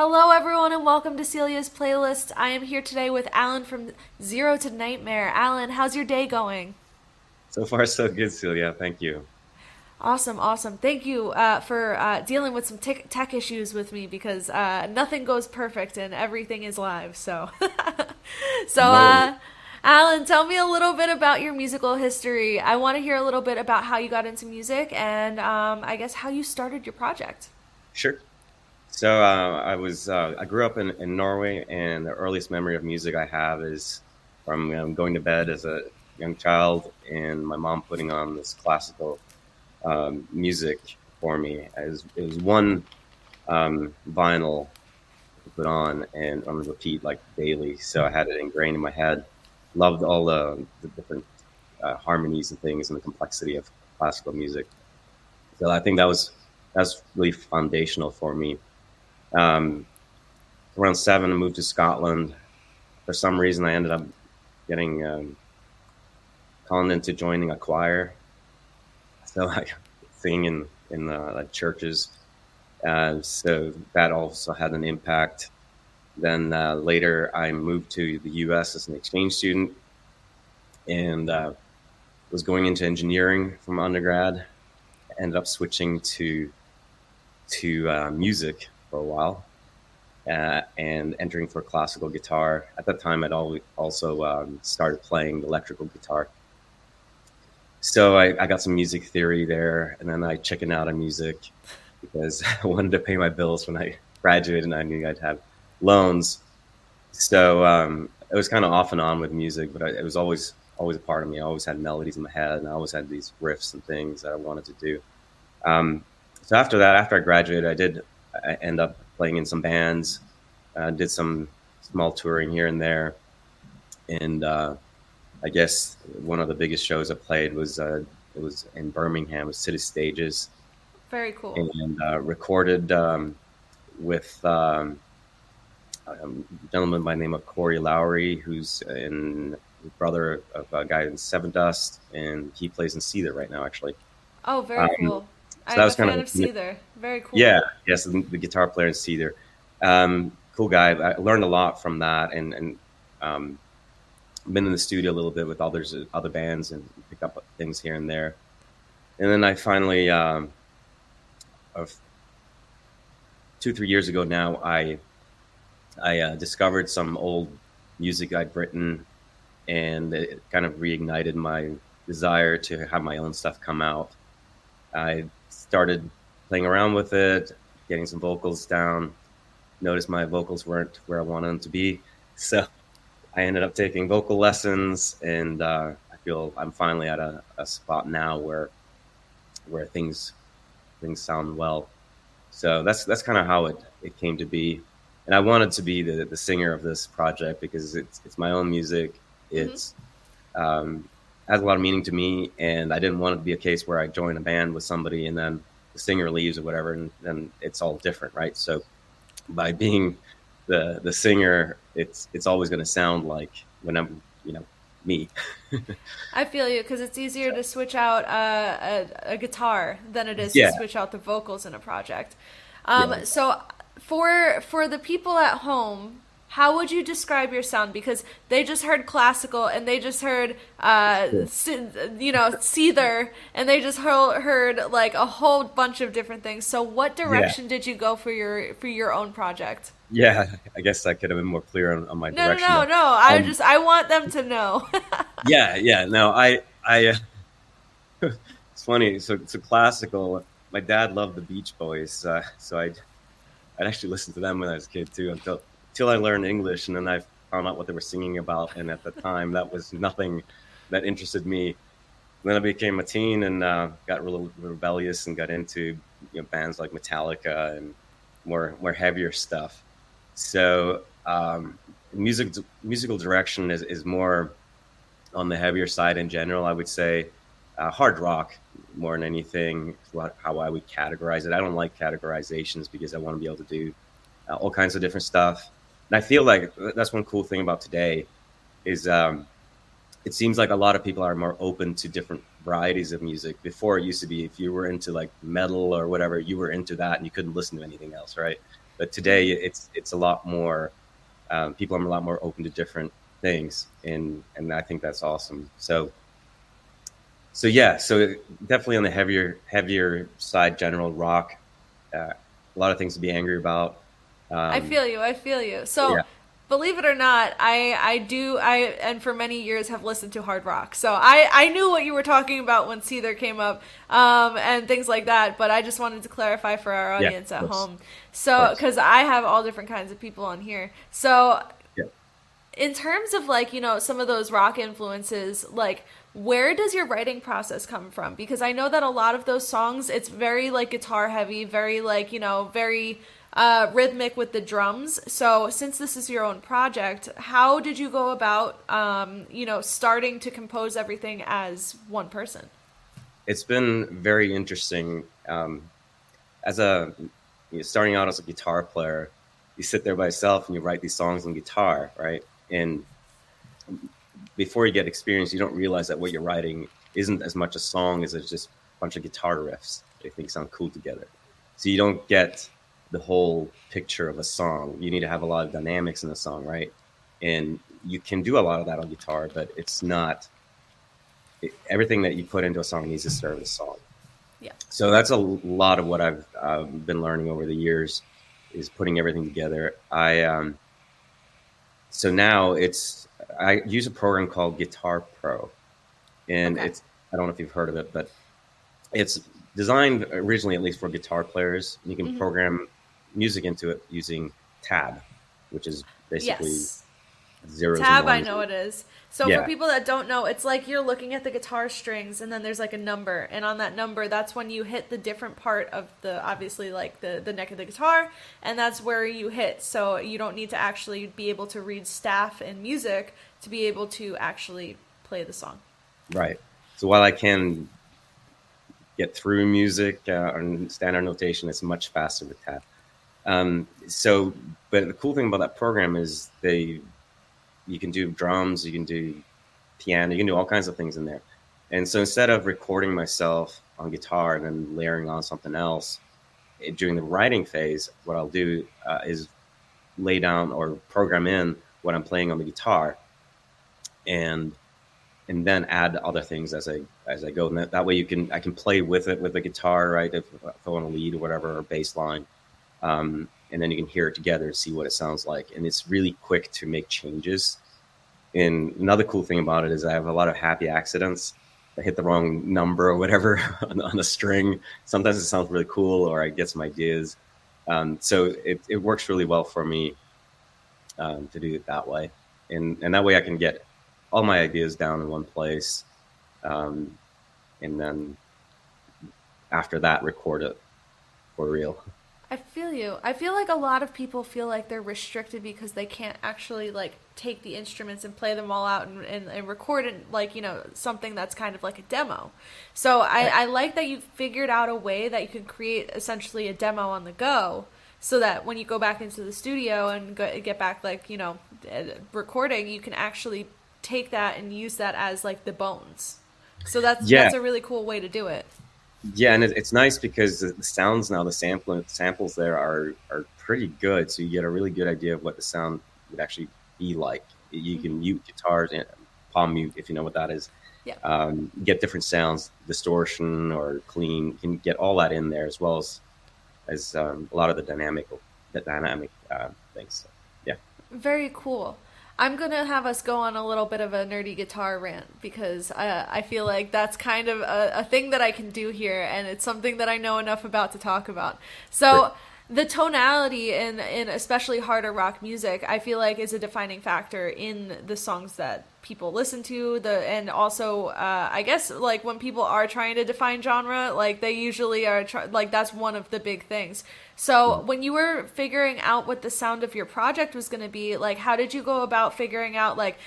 Hello, everyone, and welcome to Celia's playlist. I am here today with Alan from Zero to Nightmare. Alan, how's your day going? So far, so good, Celia. Thank you. Awesome, awesome. Thank you for dealing with some tech issues with me because nothing goes perfect and everything is live. So, so No, Alan, tell me a little bit about your musical history. I want to hear a little bit about how you got into music and I guess how you started your project. sure. I grew up in Norway, and the earliest memory of music I have is from going to bed as a young child, and my mom putting on this classical music for me. It was one vinyl to put on and on repeat like daily, so I had it ingrained in my head. Loved all the different harmonies and things, and the complexity of classical music. So I think that's really foundational for me. Um, Around seven, I moved to Scotland. For some reason, I ended up getting called into joining a choir. So I sing in like churches. So that also had an impact. Then later, I moved to the U.S. as an exchange student and was going into engineering from undergrad. Ended up switching to music for a while and entering for classical guitar. At that time, I'd also started playing electrical guitar. So I got some music theory there, and then I chickened out on music because I wanted to pay my bills when I graduated, and I knew I'd have loans. So it was kind of off and on with music, but it was always a part of me. I always had melodies in my head, and I always had these riffs and things that I wanted to do. Um, so after that, after I graduated, I end up playing in some bands, did some small touring here and there, and I guess one of the biggest shows I played was it was in Birmingham, with City Stages, Very cool. and recorded with a gentleman by the name of Corey Lowry, who's in brother of a guy in Seven Dust, and he plays in Seether right now, actually. Oh, very Um, cool. so I that am a was kind fan of of Seether. Very cool. yeah, yes, the guitar player in Seether. Cool guy. I learned a lot from that, and um, been in the studio a little bit with other bands, and pick up things here and there. And then I finally, of 2 3 years ago now, I discovered some old music I'd written, and it kind of reignited my desire to have my own stuff come out. I started playing around with it, getting some vocals down. Noticed my vocals weren't where I wanted them to be, so I ended up taking vocal lessons, and I feel I'm finally at a spot now where things sound well. So that's kind of how it came to be, and I wanted to be the singer of this project because it's my own music. Hmm. It's has a lot of meaning to me, and I didn't want it to be a case where I join a band with somebody and then the singer leaves or whatever, and then it's all different, right? So by being the singer, it's always going to sound like when I'm me. I feel you because it's easier to switch out a guitar than it is to Yeah, switch out the vocals in a project. yeah, So for the people at home, how would you describe your sound? Because they just heard classical and they just heard Seether, and they just heard like a whole bunch of different things. So what yeah, direction did you go for your own project? yeah. I guess I could have been more clear on my No, no, direction no, there. no. Um, I want them to know. yeah, yeah. No, I. It's funny. So classical. My dad loved the Beach Boys, so I'd actually listen to them when I was a kid too, until I learned English, and then I found out what they were singing about. And at the time, that was nothing that interested me. Then I became a teen and got real rebellious and got into bands like Metallica and more heavier stuff. So musical direction is more on the heavier side in general. I would say hard rock more than anything. How I would categorize it. I don't like categorizations because I want to be able to do all kinds of different stuff. And I feel like that's one cool thing about today is it seems like a lot of people are more open to different varieties of music. Before it used to be if you were into like metal or whatever, you were into that and you couldn't listen to anything else, right? But today it's a lot more, people are a lot more open to different things, and I think that's awesome. So yeah, so definitely on the heavier side, general rock, a lot of things to be angry about. I Um, feel you. I feel you. yeah, So, believe it or not, I and for many years have listened to hard rock. So I knew what you were talking about when Seether came up, and things like that. But I just wanted to clarify for our yeah, audience at of home. So, course, because I have all different kinds of people on here. So, yeah. in terms of like, some of those rock influences, like, where does your writing process come from? Because I know that a lot of those songs, it's very like guitar heavy, very like, very rhythmic with the drums. So since this is your own project, how did you go about starting to compose everything as one person? It's been very interesting. As a Starting out as a guitar player, you sit there by yourself and you write these songs on guitar, right? And before you get experience, you don't realize that what you're writing isn't as much a song as it's just a bunch of guitar riffs they think sound cool together. So you don't get the whole picture of a song. You need to have a lot of dynamics in the song, right? And you can do a lot of that on guitar, but it's not everything that you put into a song needs to serve a song. Yeah. So that's a lot of what I've been learning over the years is putting everything together. So now I use a program called Guitar Pro, and Okay. I don't know if you've heard of it, but it's designed originally at least for guitar players. You can Hmm. program music into it using tab, which is basically Yes. zeros and Tab, I ones. know it is. So for Yeah, people that don't know, it's like you're looking at the guitar strings and then there's like a number, and on that number that's when you hit the different part of the obviously like the neck of the guitar, and that's where you hit. So you don't need to actually be able to read staff and music to be able to actually play the song. right. So while I can get through music on standard notation, it's much faster with tab. So, but the cool thing about that program is you can do drums, you can do piano, you can do all kinds of things in there. And so instead of recording myself on guitar and then layering on something else during the writing phase, what I'll do is lay down or program in what I'm playing on the guitar, and then add other things as I go. And that way I can play with it with the guitar, right? If I want to lead or whatever, or bass line, and then you can hear it together and see what it sounds like. And it's really quick to make changes. And another cool thing about it is I have a lot of happy accidents. I hit the wrong number or whatever on a string. Sometimes it sounds really cool, or I get some ideas. So it works really well for me to do it that way, and that way I can get all my ideas down in one place, um, and then after that record it for real. I feel you. I feel like a lot of people feel like they're restricted because they can't actually like take the instruments and play them all out and record it like, something that's kind of like a demo. So Right. I like that you figured out a way that you can create essentially a demo on the go so that when you go back into the studio and get back like, recording, you can actually take that and use that as like the bones. So Yeah, that's a really cool way to do it. yeah, and it's nice because the sounds now, the samples there are pretty good, so you get a really good idea of what the sound would actually be like. You can mute guitars and palm mute if you know what that is. Yeah. Get different sounds, distortion or clean. You can get all that in there as well as a lot of the dynamic things. So, yeah, Very cool. I'm gonna have us go on a little bit of a nerdy guitar rant because I feel like that's kind of a thing that I can do here, and it's something that I know enough about to talk about. great. So, the tonality in especially harder rock music, I feel like is a defining factor in the songs that people listen to. And also, I guess like when people are trying to define genre, like they usually are like that's one of the big things. So when you were figuring out what the sound of your project was going to be, like how did you go about figuring out like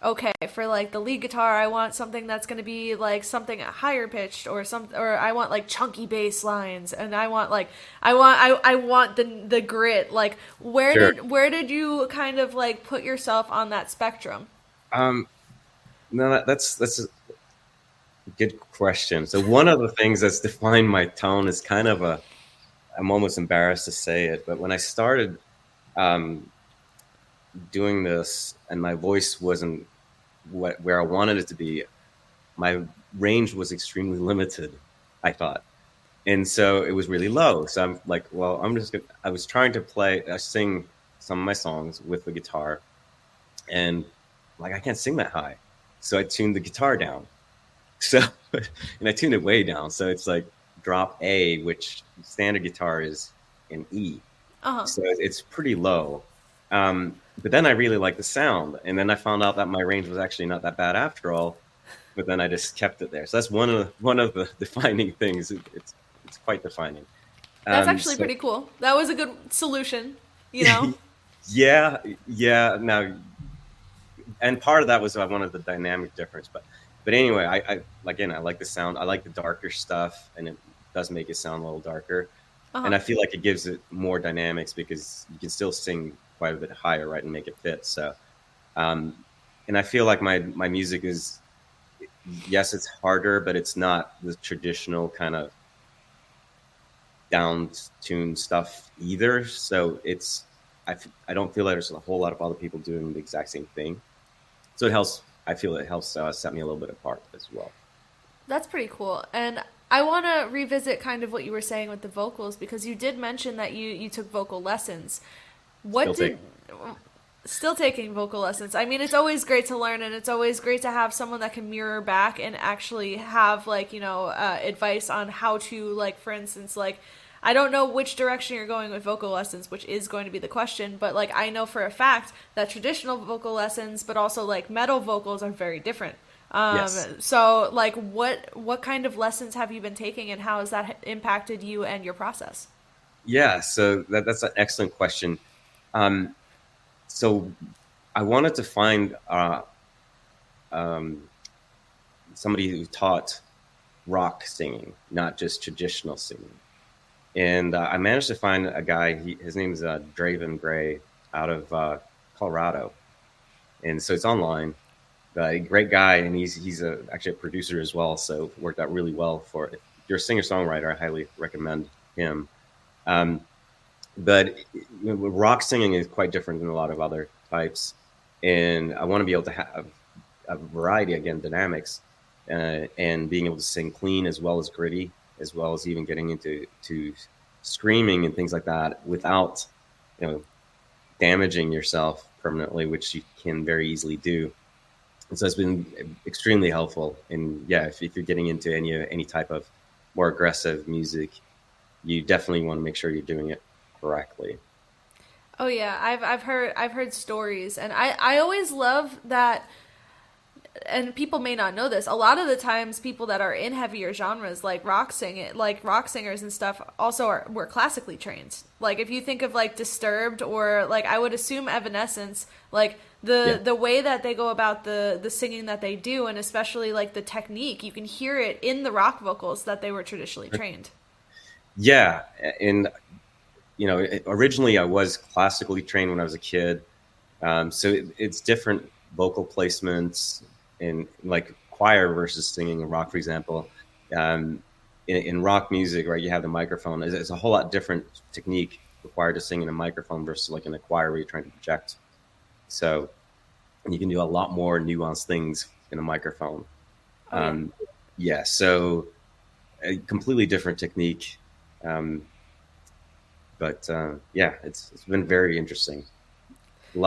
okay, for like the lead guitar, I want something that's going to be like something higher pitched or I want like chunky bass lines and I want the grit. Like Sure. where did you kind of like put yourself on that spectrum? Um, no, that's a good question. So one of the things that's defined my tone is kind of I'm almost embarrassed to say it, but when I started um, doing this and my voice wasn't where I wanted it to be, my range was extremely limited, I thought. And so it was really low. So I'm like, well, I was trying to sing some of my songs with the guitar, and like, I can't sing that high. So I tuned the guitar down. So, and I tuned it way down. So it's like drop A, which standard guitar is in E. Uh-huh. So it's pretty low. But then I really liked the sound. And then I found out that my range was actually not that bad after all. But then I just kept it there. So that's one of the defining things. It's quite defining. That's actually So pretty cool. That was a good solution, you know? yeah, yeah. Now, and part of that was I wanted the dynamic difference, but anyway, again, I like the sound. I like the darker stuff, and it does make it sound a little darker. And Uh-huh. I feel like it gives it more dynamics because you can still sing quite a bit higher, right, and make it fit. So, um, and I feel like my music is, yes, it's harder, but it's not the traditional kind of down tuned stuff either. So I don't feel like there's a whole lot of other people doing the exact same thing. So it helps. I feel it helps set me a little bit apart as well. That's pretty cool. And I want to revisit kind of what you were saying with the vocals because you did mention that you took vocal lessons. What Still did take. Still taking vocal lessons. I mean, it's always great to learn, and it's always great to have someone that can mirror back and actually have, like, advice on how to, like, for instance, like, I don't know which direction you're going with vocal lessons, which is going to be the question, but, like, I know for a fact that traditional vocal lessons, but also, like, metal vocals are very different. Um, Yes. so, like, what kind of lessons have you been taking, and how has that impacted you and your process? Yeah. So that's an excellent question. Um, so I wanted to find um, somebody who taught rock singing, not just traditional singing. And I managed to find a guy. His name is Draven Gray out of Colorado, and so it's online. A great guy, and he's actually a producer as well. So it worked out really well for if you're a singer songwriter. I highly recommend him. Um, but rock singing is quite different than a lot of other types, and I want to be able to have a variety again, dynamics, and being able to sing clean as well as gritty, as well as even getting into screaming and things like that without you know damaging yourself permanently, which you can very easily do. And so it's been extremely helpful. And yeah, if you're getting into any type of more aggressive music, you definitely want to make sure you're doing it correctly. Oh yeah, I've heard stories, and I always love that. And people may not know this. A lot of the times, people that are in heavier genres, like rock singers and stuff, also were classically trained. Like if you think of like Disturbed or like I would assume Evanescence, like Yeah, the way that they go about the singing that they do, and especially like the technique, you can hear it in the rock vocals that they were traditionally trained. yeah, and originally I was classically trained when I was a kid, so it's different vocal placements in like choir versus singing in rock, for example. Um, in rock music, right, you have the microphone. It's a whole lot different technique required to sing in a microphone versus like in a choir where you're trying to project. So you can do a lot more nuanced things in a microphone. Oh yeah. Um, yeah, so a completely different technique. Um, but yeah, it's been very interesting. A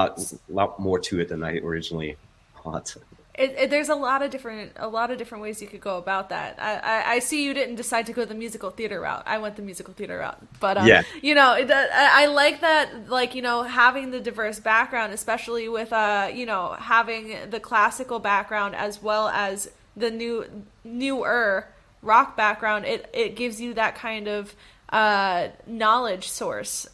lot more to it than I originally thought. There's a lot of different ways you could go about that. I see you didn't decide to go the musical theater route. I went the musical theater route, but Yeah, I like that, like having the diverse background, especially with having the classical background as well as the newer rock background. It gives you that kind of knowledge source,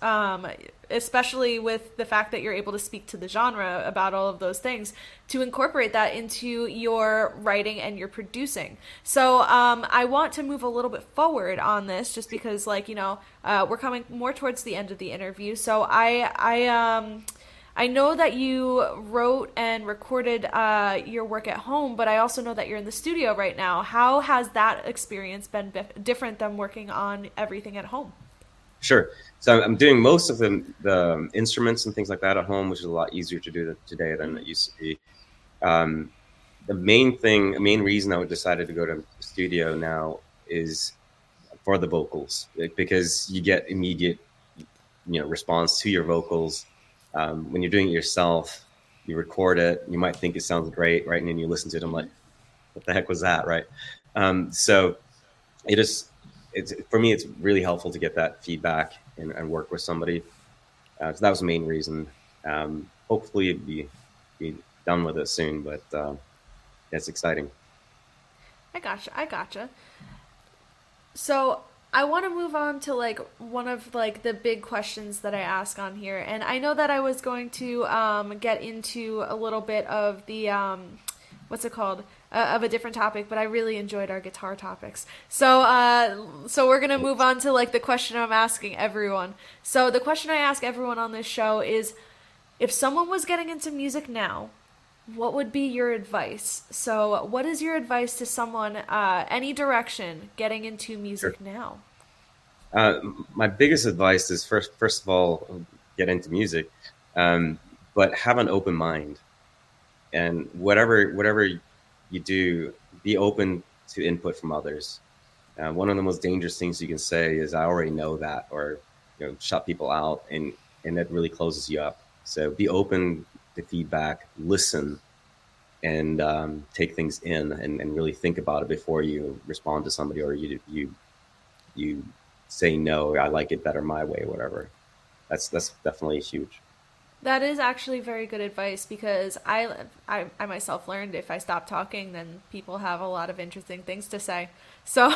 especially with the fact that you're able to speak to the genre about all of those things, to incorporate that into your writing and your producing. So I want to move a little bit forward on this, just because, like we're coming more towards the end of the interview. So I know that you wrote and recorded your work at home, but I also know that you're in the studio right now. How has that experience been different than working on everything at home? Sure. So I'm doing most of the instruments and things like that at home, which is a lot easier to do today than it used to be. Um, the main reason I decided to go to the studio now is for the vocals, because you get immediate, response to your vocals. When you're doing it yourself, you record it, you might think it sounds great, right? And then you listen to it, I'm like, what the heck was that, right? So it is, it's for me, it's really helpful to get that feedback and work with somebody. So that was the main reason. Hopefully, be done with it soon, but it's exciting. I gotcha. I gotcha. So I want to move on to like one of like the big questions that I ask on here, and I know that I was going to get into a little bit of the what's it called, of a different topic, but I really enjoyed our guitar topics. So we're gonna move on to like the question I'm asking everyone. So the question I ask everyone on this show is, if someone was getting into music now, what would be your advice? So, what is your advice to someone, any direction, getting into Sure. music now? Uh, my biggest advice is first of all, get into music, um, but have an open mind, and whatever you do, be open to input from others. One of the most dangerous things you can say is, "I already know that," or shut people out, and that really closes you up. So be open to feedback, listen, and take things in, and really think about it before you respond to somebody, or you say no. I like it better my way, whatever. That's definitely huge. That is actually very good advice because I myself learned if I stop talking, then people have a lot of interesting things to say. So,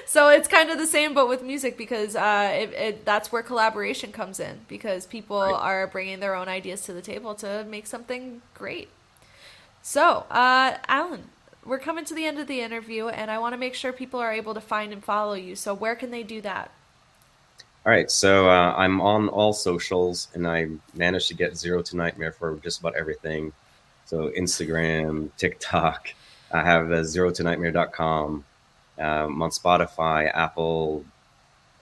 so it's kind of the same, but with music because that's where collaboration comes in because people Right. are bringing their own ideas to the table to make something great. So, Alan, we're coming to the end of the interview, and I want to make sure people are able to find and follow you. So, where can they do that? All right, so I'm on all socials, and I managed to get Zero to Nightmare for just about everything. So Instagram, TikTok. I have zero to nightmare.com. I'm on Spotify, Apple,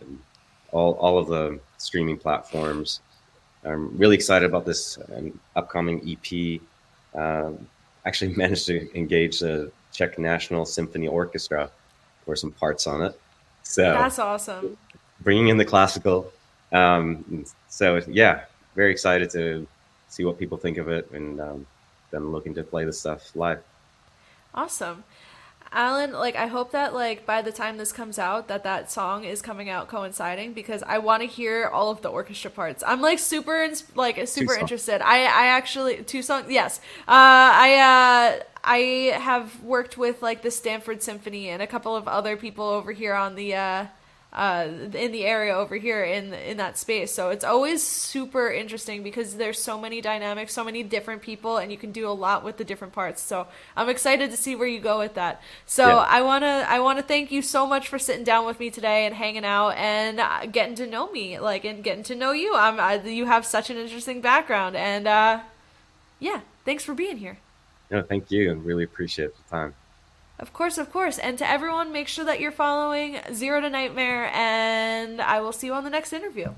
and all of the streaming platforms. I'm really excited about this upcoming EP. Actually managed to engage the Czech National Symphony Orchestra for some parts on it. So That's awesome. bringing in the classical. So yeah, very excited to see what people think of it, and then looking to play the stuff live. Awesome. Alan, like I hope that like by the time this comes out that song is coming out coinciding because I want to hear all of the orchestra parts. I'm like Two super songs. interested. I actually two songs. Yes. I have worked with like the Stanford Symphony and a couple of other people over here on the in the area over here in that space. So it's always super interesting because there's so many dynamics, so many different people, and you can do a lot with the different parts. So I'm excited to see where you go with that. So Yeah, I wanna thank you so much for sitting down with me today and hanging out and getting to know me, like and getting to know you. You have such an interesting background, and yeah, thanks for being here. no, thank you, and really appreciate the time. Of course, of course. And to everyone, make sure that you're following Zero to Nightmare, and I will see you on the next interview.